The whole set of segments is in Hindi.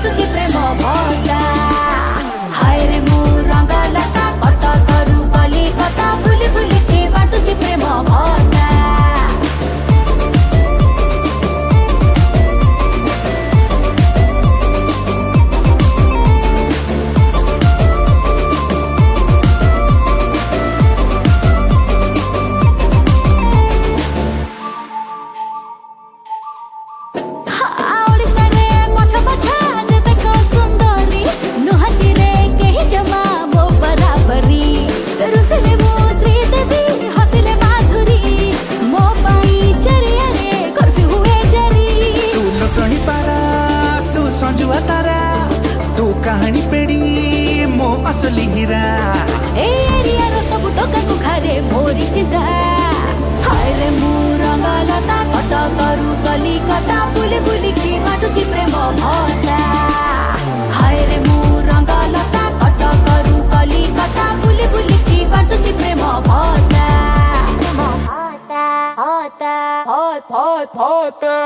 बाटुची प्रेम भजा हाय रे मु रंगलता कटकरू कलिकता बुली बुली के बाटुची प्रेम भजा तू कहानी पेड़ी मो असली हीरा ए एरिया रो सब टोका को खारे मोरी चिंता हाय रे मु रंगलता कटकरू कलिकता बुली बुली की बाटुची प्रेम भजा हाय रे मु रंगलता कटकरू कलिकता बुली बुली की बाटुची प्रेम भजा होता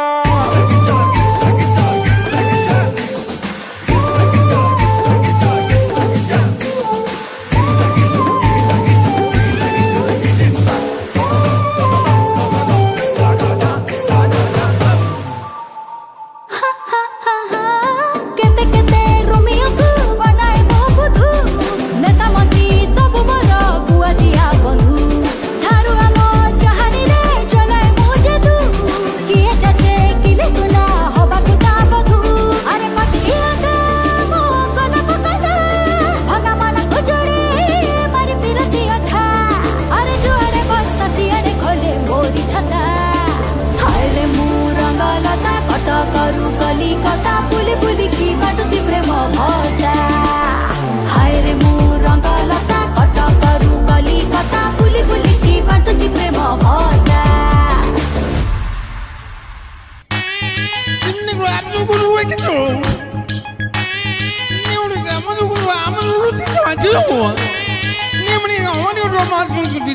कटकरू कलिकता बुली बुली की बाटुची प्रेम भजा हाय रे मु रंगलता कटकरू कलिकता बुली बुली की बाटुची प्रेम भजा Ini gua ambil guru gitu. Ini udah zaman guru ambil lu tidak aja. Ini mending orang itu masuk di